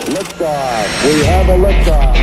Liftoff. We have a liftoff.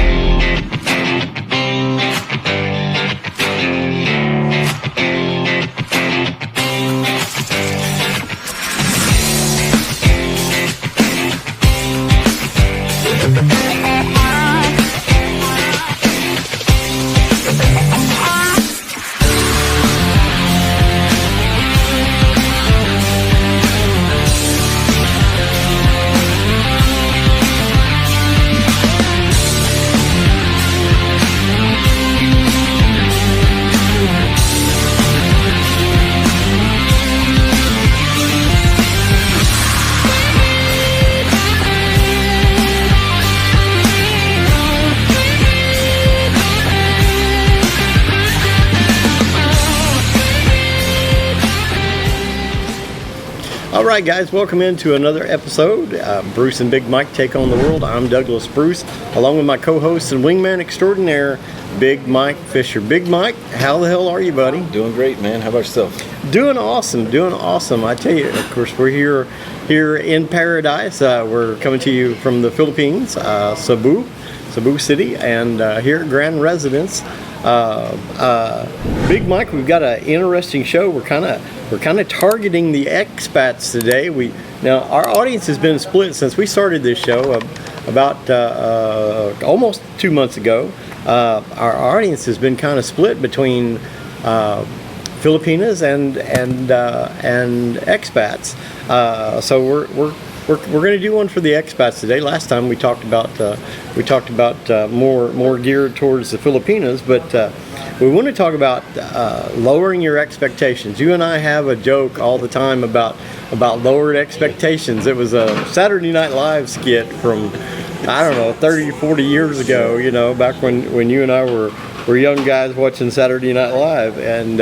All right, guys, welcome into another episode. Bruce and Big Mike Take on the World. I'm Douglas Bruce, along with my co-host and wingman extraordinaire, Big Mike Fisher. Big Mike, how the hell are you, buddy? Doing great, man. How about yourself? Doing awesome. I tell you, of course, we're here in paradise. We're coming to you from the Philippines, Cebu City, and here at Grand Residence. Big Mike, we've got an interesting show. We're kind of targeting the expats today. Now our audience has been split since we started this show about almost 2 months ago. Our audience has been kind of split between Filipinos and expats. So we're going to do one for the expats today. Last time we talked about more geared towards the Filipinos, but we want to talk about lowering your expectations. You and I have a joke all the time about lowered expectations. It was a Saturday Night Live skit from, I don't know, 30 or 40 years ago, you know, back when you and I were young guys watching Saturday Night Live, and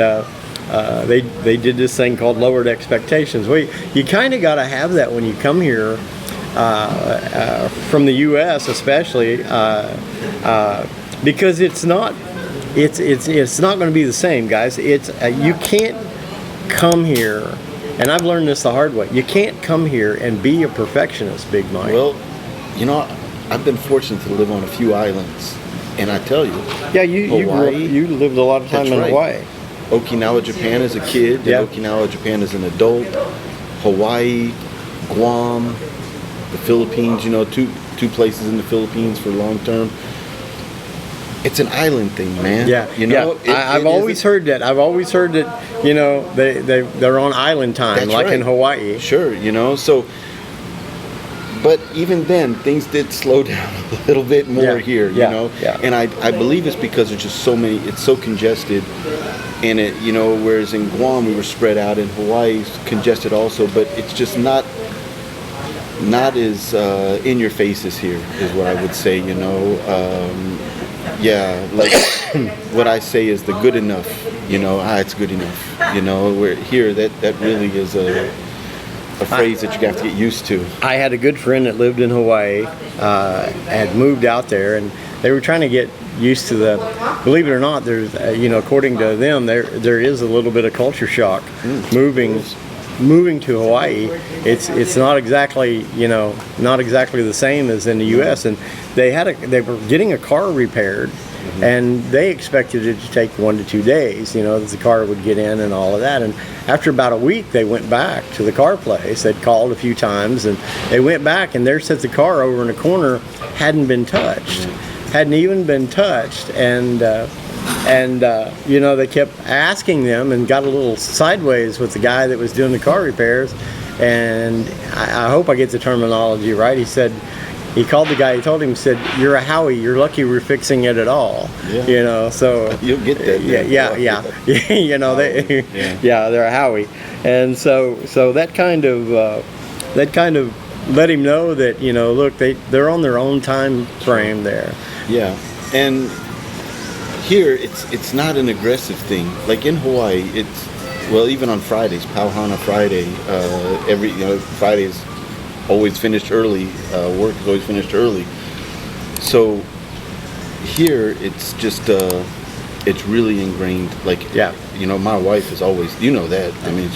they did this thing called lowered expectations. Well, you kind of got to have that when you come here from the U.S. especially, because it's not going to be the same, guys. You can't come here, and I've learned this the hard way. You can't come here and be a perfectionist, Big Mike. Well, you know, I've been fortunate to live on a few islands, and I tell you, yeah, you lived a lot of time in Hawaii. Okinawa, Japan as a kid, and Okinawa, Japan as an adult. Hawaii, Guam, the Philippines. You know, two places in the Philippines for long term. It's an island thing, man. Yeah, you know. Yeah. I've always heard that. You know, they're on island time, That's like right. in Hawaii. Sure, you know. So, but even then, things did slow down a little bit more here. You know, and I believe it's because there's just so many. It's so congested, and it, you know, whereas in Guam we were spread out, in Hawaii it's congested also, but it's just not as in your face as here, is what I would say. You know. Yeah, like what I say is the good enough, you know, it's good enough, you know, where here that really is a phrase that you have to get used to. I had a good friend that lived in Hawaii, had moved out there, and they were trying to get used to believe it or not, there's, you know, according to them, there is a little bit of culture shock moving to Hawaii. It's not exactly the same as in the U.S. and they were getting a car repaired, and they expected it to take 1 to 2 days, you know, that the car would get in and all of that. And after about a week, they went back to the car place. They'd called a few times, and they went back, and there sat the car over in the corner, hadn't even been touched, and you know, they kept asking them and got a little sideways with the guy that was doing the car repairs. And I hope I get the terminology right. He called the guy, he told him, he said, "You're a Howie, you're lucky we're fixing it at all." Yeah. You know, so you'll get that. Yeah. You know, they're a Howie. And so that kind of let him know that, you know, look, they're on their own time frame there. Yeah. And here it's not an aggressive thing. Like in Hawaii, even on Fridays, Pauhana Friday, Fridays always finished early. Work is always finished early. So here it's just it's really ingrained. Like, you know, my wife is always, you know that. I mean,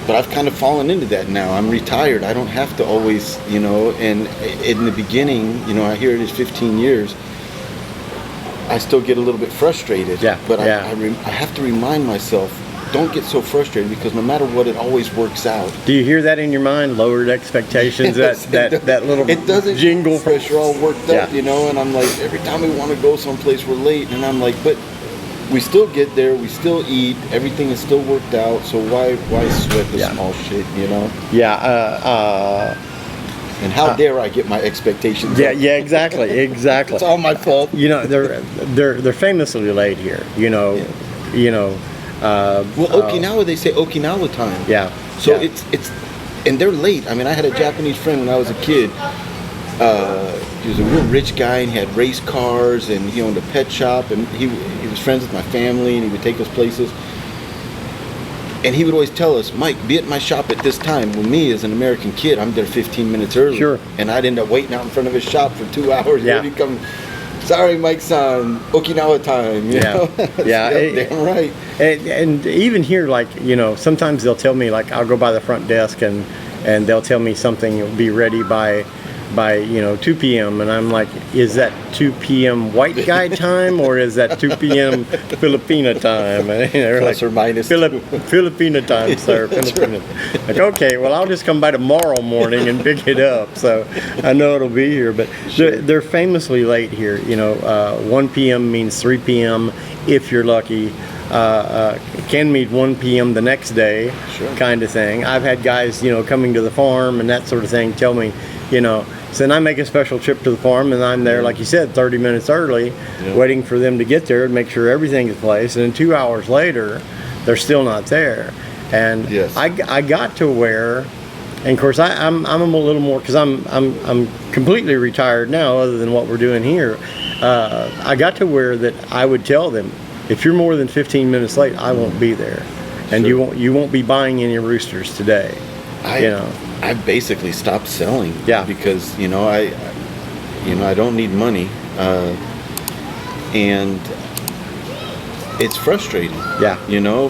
but I've kind of fallen into that now. I'm retired. I don't have to always, you know, and in the beginning, you know, I hear it is 15 years. I still get a little bit frustrated. Yeah. But yeah. I have to remind myself, don't get so frustrated, because no matter what, it always works out. Do you hear that in your mind? Lowered expectations. Yes, that little it doesn't jingle. Fresh, you're all worked up, you know. And I'm like, every time we want to go someplace, we're late, and I'm like, but we still get there, we still eat, everything is still worked out. So why sweat the small shit, you know? Yeah. And how dare I get my expectations Yeah. up? Yeah. Exactly. Exactly. It's all my fault. You know, they're famously late here. You know. Yeah. You know. Well, Okinawa, they say Okinawa time. Yeah. So yeah. it's, and they're late. I mean, I had a Japanese friend when I was a kid. He was a real rich guy, and he had race cars, and he owned a pet shop, and he was friends with my family, and he would take us places. And he would always tell us, Mike, be at my shop at this time. Well, me as an American kid, I'm there 15 minutes early. Sure. And I'd end up waiting out in front of his shop for 2 hours. Yeah. And he'd come, sorry, Mike-san, Okinawa time. You know? Yeah. Damn right. And even here, like, you know, sometimes they'll tell me, like, I'll go by the front desk and they'll tell me something will be ready by 2 p.m. and I'm like, is that 2 p.m. white guy time, or is that 2 p.m. Filipina time? And they're Plus like, or minus. Filipina time, sir. Filipina. Like, okay, well, I'll just come by tomorrow morning and pick it up, so I know it'll be here. But they're famously late here. You know, 1 p.m. means 3 p.m. if you're lucky. Can mean 1 p.m. the next day, kind of thing. I've had guys, you know, coming to the farm and that sort of thing tell me, you know, so then I make a special trip to the farm, and I'm there, like you said, 30 minutes early, waiting for them to get there and make sure everything is placed. And then 2 hours later, they're still not there. And I got to where, and of course I'm a little more, because I'm completely retired now, other than what we're doing here. I got to where that I would tell them, if you're more than 15 minutes late, I won't be there, and you won't be buying any roosters today. I basically stopped selling. Yeah. Because I don't need money, and it's frustrating. Yeah.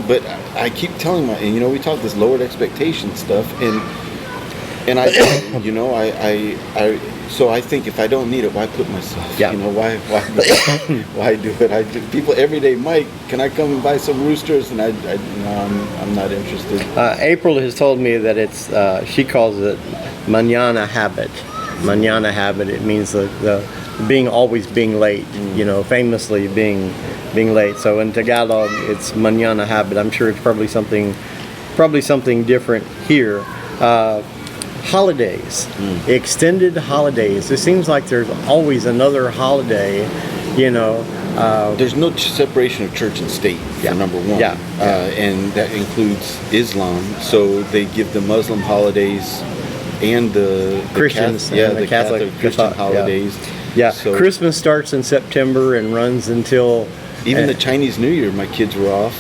But I keep telling we talk this lowered expectation stuff, and so I think if I don't need it, why put myself? Yeah. Why do it? People every day, Mike, can I come and buy some roosters? And I'm not interested. April has told me that it's she calls it mañana habit. Mañana habit. It means the always being late. Famously being late. So in Tagalog, it's mañana habit. I'm sure it's probably something different here. Holidays, extended holidays. It seems like there's always another holiday, There's no separation of church and state, for number one. And that includes Islam. So they give the Muslim holidays and the Christians, the Catholic Christian holidays. Yeah, so Christmas starts in September and runs until... Even the Chinese New Year, my kids were off.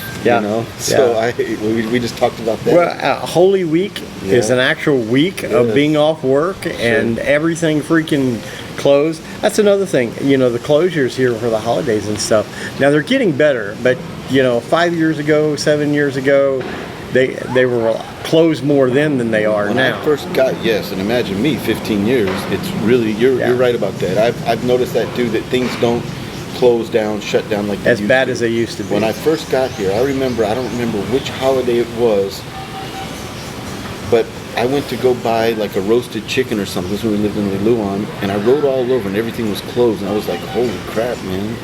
So we just talked about that. Well, Holy Week is an actual week of being off work, and everything freaking closed. That's another thing. The closures here for the holidays and stuff. Now they're getting better, but 5 years ago, 7 years ago, they were closed more then than they are when now. I first got and imagine me, 15 years. It's really you're right about that. I've noticed that too. That things don't close down, shut down like they as bad as they used to be. When I first got here, I don't remember which holiday it was, but I went to go buy like a roasted chicken or something. This was when we lived in Liluan, and I rode all over and everything was closed, and I was like, holy crap, man.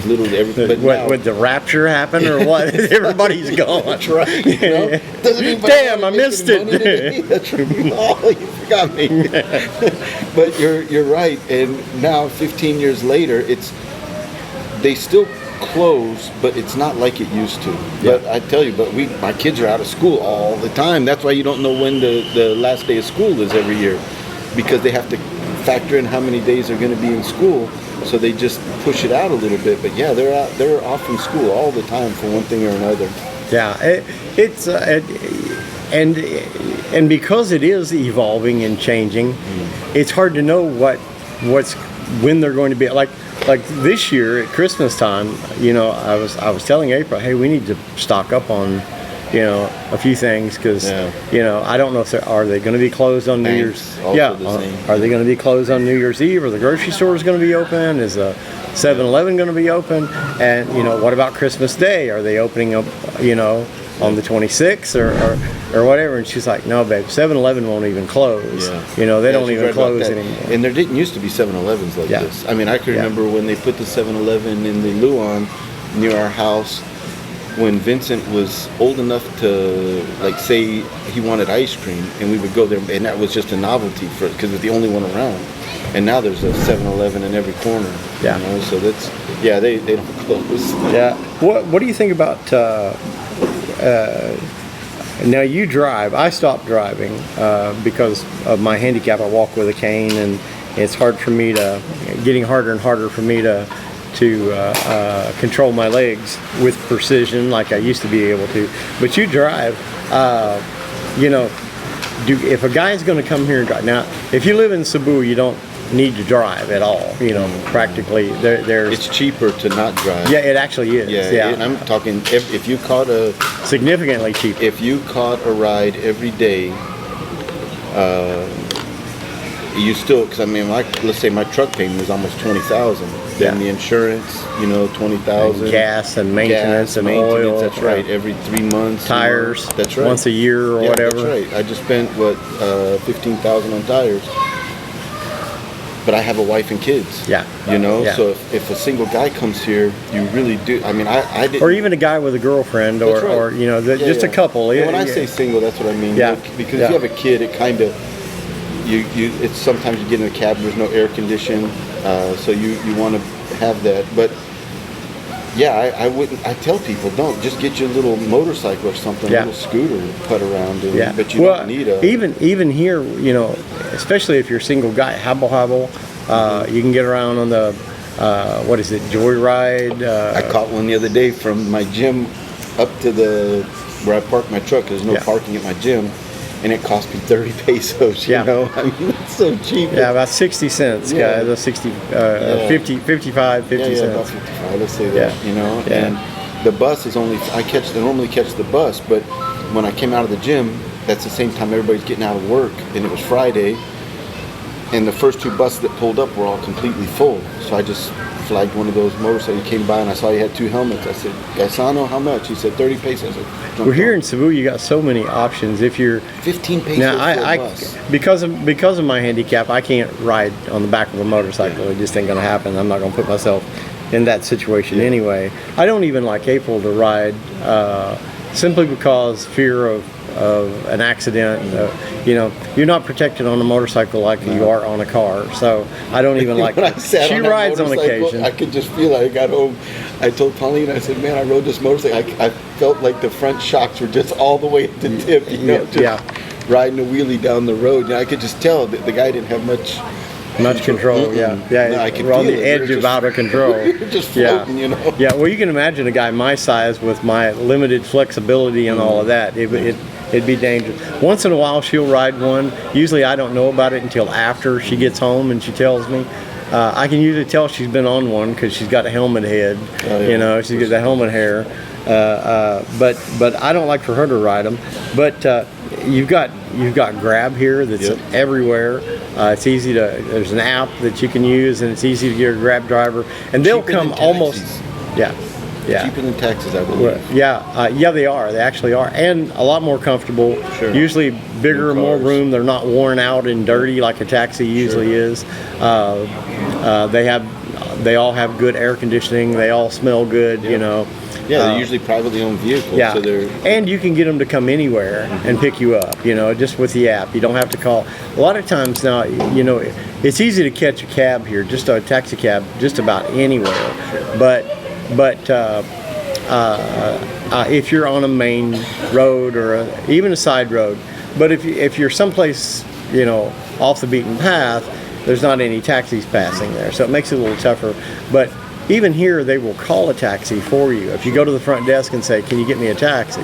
Literally everything. But now, would the rapture happen or what? Everybody's gone. That's right. Damn, I missed it. That's right. Oh, you forgot me. But you're right, and now 15 years later, they still close, but it's not like it used to. Yeah. But I tell you, my kids are out of school all the time. That's why you don't know when the last day of school is every year, because they have to factor in how many days they're going to be in school. So they just push it out a little bit. But yeah, they're off from school all the time for one thing or another. Yeah, and because it is evolving and changing, it's hard to know when they're going to be like this year at Christmas time. I was telling April, hey, we need to stock up on a few things because I don't know if are they going to be closed on New Year's. Are they going to be closed on New Year's Eve? Or the grocery store is going to be open? Is the 7-Eleven going to be open? And what about Christmas Day? Are they opening up on the 26th or whatever? And she's like, no, babe, 7-Eleven won't even close. They don't even close anymore. And there didn't used to be 7-Elevens like this. I mean, I can remember when they put the 7-Eleven in the Luan near our house, when Vincent was old enough to, like, say he wanted ice cream, and we would go there, and that was just a novelty because it's the only one around. And now there's a 7-Eleven in every corner. So that's they don't close. What do you think about now you drive? I stopped driving because of my handicap. I walk with a cane, and it's getting harder and harder for me to control my legs with precision like I used to be able to. But you drive, if a guy's going to come here and drive, now if you live in Cebu, you don't need to drive at all. Practically there's it's cheaper to not drive. Yeah, it actually is. And I'm talking if you caught significantly cheaper. If you caught a ride every day, you still, because I mean, let's say my truck payment is almost $20,000. Then the insurance, $20,000. Gas and maintenance and oil. That's right. Every 3 months. Tires. That's right. Once a year or whatever. That's right. I just spent $15,000 on tires. But I have a wife and kids. So if a single guy comes here, you really do. I mean, I didn't. Or even a guy with a girlfriend, or just a couple. When I say single, that's what I mean. Because if you have a kid, it kind of it's sometimes you get in a cab, there's no air condition, so you want to have that. But I wouldn't. I tell people, don't just get you a little motorcycle or something, a little scooter to put around in. But you don't need a even here, especially if you're a single guy, hobble. You can get around on the what is it, Joyride? I caught one the other day from my gym up to where I park my truck. There's no parking at my gym. And it cost me 30 pesos, I mean, it's so cheap. About 60 cents, guys. 60, 50, 55, 50 cents. About 55, let's say that, And the bus is only, I normally catch the bus, but when I came out of the gym, that's the same time everybody's getting out of work, and it was Friday, and the first 2 buses that pulled up were all completely full. So I just flagged one of those motorcycles. He came by and I saw he had 2 helmets. I said, Gaisano, how much? He said 30 pesos. Well, here in Cebu, you got so many options. If you're 15 pesos now, for a bus. because of my handicap, I can't ride on the back of a motorcycle. It just ain't gonna happen. I'm not gonna put myself in that situation anyway. I don't even like April to ride simply because fear of an accident. You're not protected on a motorcycle like you are on a car. So I don't even like. She rides on occasion. I could just feel like I got home. I told Pauline, I said, man, I rode this motorcycle. I felt like the front shocks were just all the way at the tip. Riding a wheelie down the road. I could just tell that the guy didn't have much control. No, I could we're on feel the it. edge of out of control. You're just floating, Well, you can imagine a guy my size with my limited flexibility and all of that. It'd be dangerous. Once in a while, she'll ride one. Usually, I don't know about it until after she gets home and she tells me. I can usually tell she's been on one because she's got a helmet head. She's got the helmet hair. But I don't like for her to ride them. But you've got Grab here that's everywhere. It's easy to. There's an app that you can use, and it's easy to get a Grab driver, and they'll come almost. Cheaper than taxis, I believe. They are. They actually are, and a lot more comfortable. Sure. Usually bigger, more room. They're not worn out and dirty like a taxi usually is. They all have good air conditioning. They all smell good. They're usually privately owned vehicles. So and you can get them to come anywhere and pick you up. Just with the app. You don't have to call. A lot of times now, it's easy to catch a cab here, just a taxi cab, just about anywhere. But if you're on a main road or even a side road, but if you're someplace off the beaten path, there's not any taxis passing there, so it makes it a little tougher. But even here, they will call a taxi for you. If you go to the front desk and say, "Can you get me a taxi?"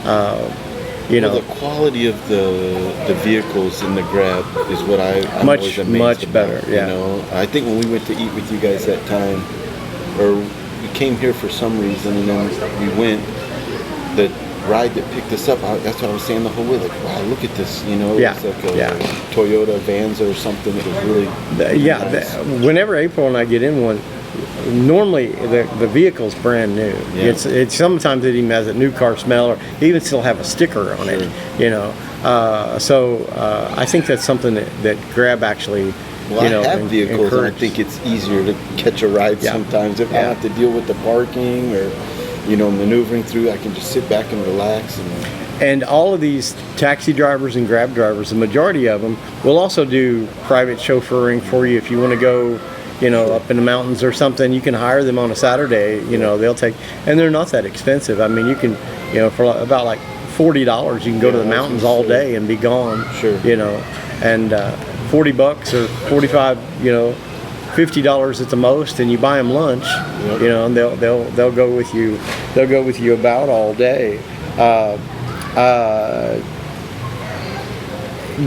The quality of the vehicles in the Grab is what I'm always amazed much about, better. I think when we went to eat with you guys that time, or we came here for some reason, and then we went. ride that picked us up, that's what I was saying the whole way. Like, wow, look at this. You know, Yeah, it's like a yeah. Toyota Avanza or something that was really nice. Whenever April and I get in one, normally the vehicle's brand new. Yeah. It's sometimes it even has a new car smell, or even still have a sticker on it. You know, so I think that's something that Grab actually. Well, I have vehicles, and I think it's easier to catch a ride sometimes. If I have to deal with the parking or, you know, maneuvering through, I can just sit back and relax. And all of these taxi drivers and Grab drivers, the majority of them, will also do private chauffeuring for you if you want to go, you know, up in the mountains or something. You can hire them on a Saturday. You know, they'll take, and they're not that expensive. I mean, you can, you know, for about like $40, you can go to the mountains all day and be gone. Sure. You know, and $40 or $45, you know, $50 at the most, and you buy them lunch. You know, and they'll go with you. They'll go with you about all day.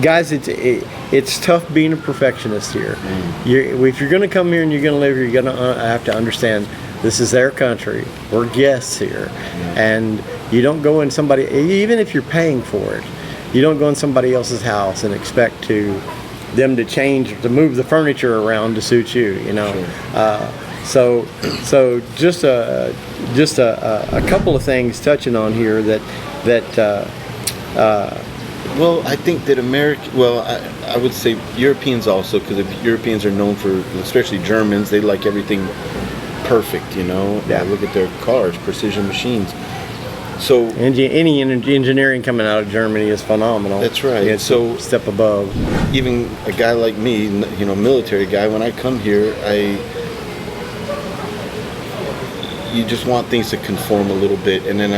Guys, it's tough being a perfectionist here. If you're going to come here and you're going to live here, you're going to have to understand this is their country. We're guests here, and you don't go in somebody, even if you're paying for it, you don't go in somebody else's house and expect them to change, to move the furniture around to suit you. You know, so just a couple of things touching on here that. Well, I think that I would say Europeans also, because Europeans are known for, especially Germans, they like everything perfect, you know. Look at their cars, precision machines. So any engineering coming out of Germany is phenomenal. That's right. It's a step above. Even a guy like me, you know, military guy, when I come here, you just want things to conform a little bit, and then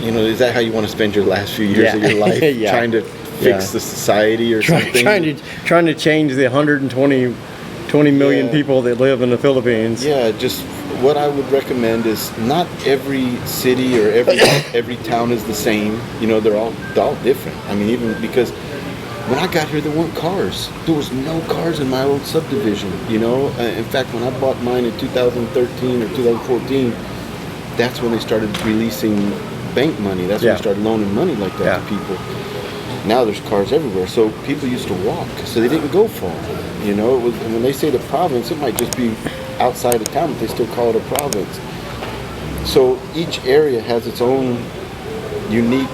you know, is that how you want to spend your last few years of your life? Trying to fix the society or something? Trying to change the 120 million people that live in the Philippines. Yeah, just what I would recommend is not every city or every town is the same. You know, they're all different. I mean, even because when I got here, there weren't cars. There was no cars in my old subdivision, you know. In fact, when I bought mine in 2013 or 2014, that's when they started releasing bank money. That's when they started loaning money like that to people. Now there's cars everywhere. So people used to walk, so they didn't go far. You know, when they say the province, it might just be outside of town, but they still call it a province. So each area has its own unique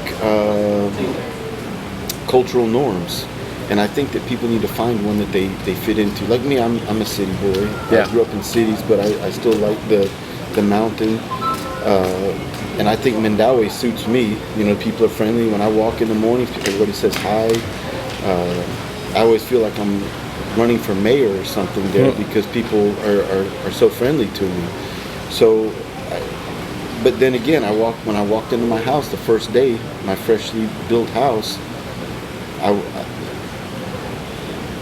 cultural norms, and I think that people need to find one that they fit into. Like me, I'm a city boy. I grew up in cities, but I still like the mountain. And I think Mandaue suits me. You know, people are friendly. When I walk in the mornings, everybody says hi. I always feel like I'm running for mayor or something there because people are so friendly to me. So, but then again, when I walked into my house the first day, my freshly built house,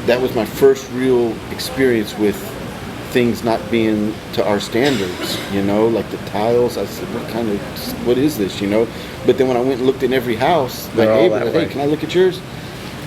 that was my first real experience with things not being to our standards, you know, like the tiles. I said, what is this, you know? But then when I went and looked in every house, my neighbor, hey, can I look at yours?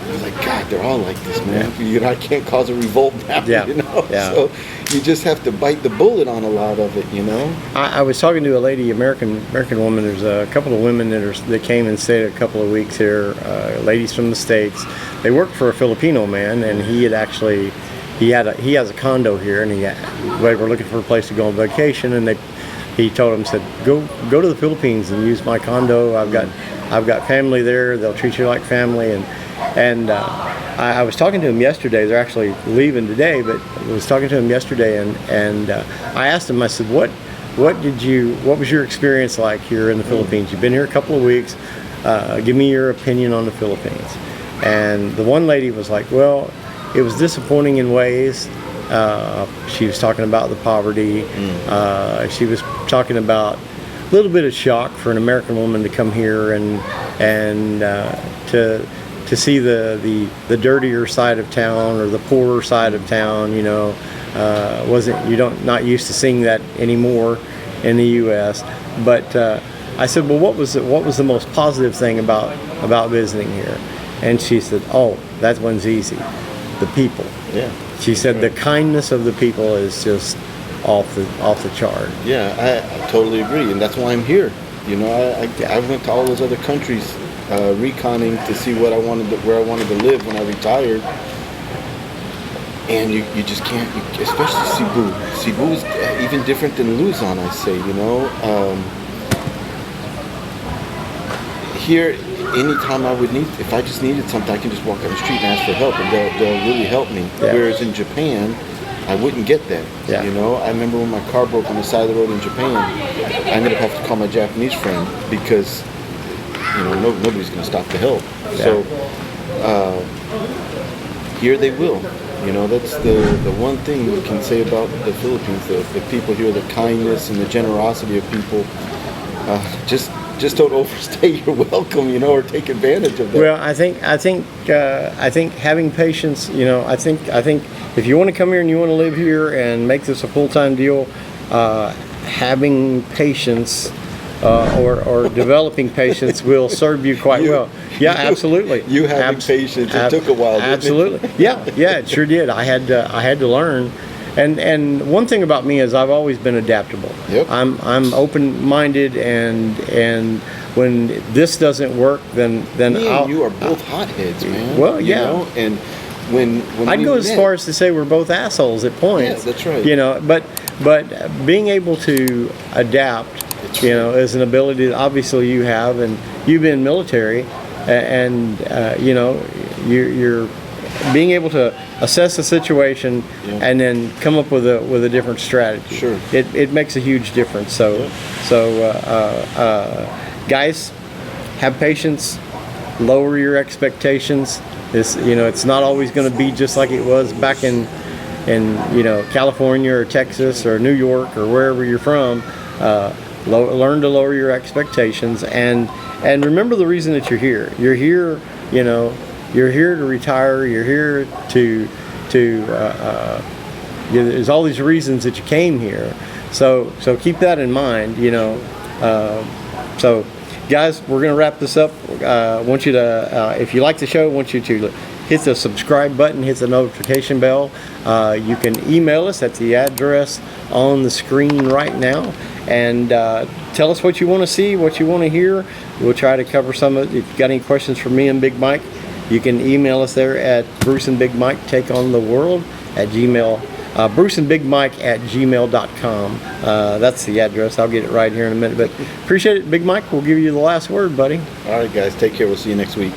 I was like, God, they're all like this, man. You know, I can't cause a revolt now, you know? So you just have to bite the bullet on a lot of it, you know? I was talking to a lady, American woman. There's a couple of women that came and stayed a couple of weeks here, ladies from the States. They worked for a Filipino man, and he has a condo here, and they were looking for a place to go on vacation, and he told them, said, go to the Philippines and use my condo. I've got family there. They'll treat you like family. And I was talking to him yesterday. They're actually leaving today, but I was talking to him yesterday, and I asked him, I said, what was your experience like here in the Philippines? You've been here a couple of weeks. Give me your opinion on the Philippines. And the one lady was like, well, it was disappointing in ways. She was talking about the poverty. She was talking about a little bit of shock for an American woman to come here and to see the dirtier side of town or the poorer side of town. You know, not used to seeing that anymore in the U.S. But I said, well, what was the most positive thing about visiting here? And she said, oh, that one's easy. The people. Yeah. She said the kindness of the people is just off the chart. Yeah, I totally agree, and that's why I'm here. You know, I went to all those other countries reconning to see where I wanted to live when I retired. And you just can't, especially Cebu. Cebu is even different than Luzon, I say, you know. Here, anytime I would need, if I just needed something, I can just walk on the street and ask for help, and they'll really help me. Yeah. Whereas in Japan, I wouldn't get that. Yeah. You know, I remember when my car broke on the side of the road in Japan, I ended up having to call my Japanese friend because, you know, nobody's going to stop to help. Yeah. So here they will. You know, that's the one thing we can say about the Philippines. The people here, the kindness and the generosity of people. Just don't overstay your welcome, you know, or take advantage of that. Well, I think having patience, you know, I think if you want to come here and you want to live here and make this a full-time deal, having patience or developing patience will serve you quite well. Yeah, absolutely. You having patience, it took a while. Absolutely. Yeah, it sure did. I had to learn. And one thing about me is I've always been adaptable. Yep. I'm open-minded, and when this doesn't work, then Me and you are both hotheads, man. Well, yeah. You know? And when I'd we go as met- far as to say we're both assholes at points. Yeah, that's right. You know, but being able to adapt, That's you right. know, is an ability that obviously you have, and you've been military, and you know, you're being able to assess a situation Yeah. and then come up with a different strategy. Sure. It makes a huge difference. So guys, have patience, lower your expectations. It's not always going to be just like it was back in you know, California or Texas or New York or wherever you're from. Learn to lower your expectations, and remember the reason that you're here. You're here, you know, you're here to retire. You're here to there's all these reasons that you came here. So keep that in mind, you know. So guys, we're going to wrap this up. I want you to, if you like the show, I want you to hit the subscribe button, hit the notification bell. You can email us at the address on the screen right now, and tell us what you want to see, what you want to hear. We'll try to cover some of it. If you've got any questions for me and Big Mike, you can email us there at Bruce and Big Mike Take on the World at Gmail. Bruce and Big Mike at gmail.com. That's the address. I'll get it right here in a minute. But appreciate it, Big Mike. We'll give you the last word, buddy. All right, guys, take care. We'll see you next week.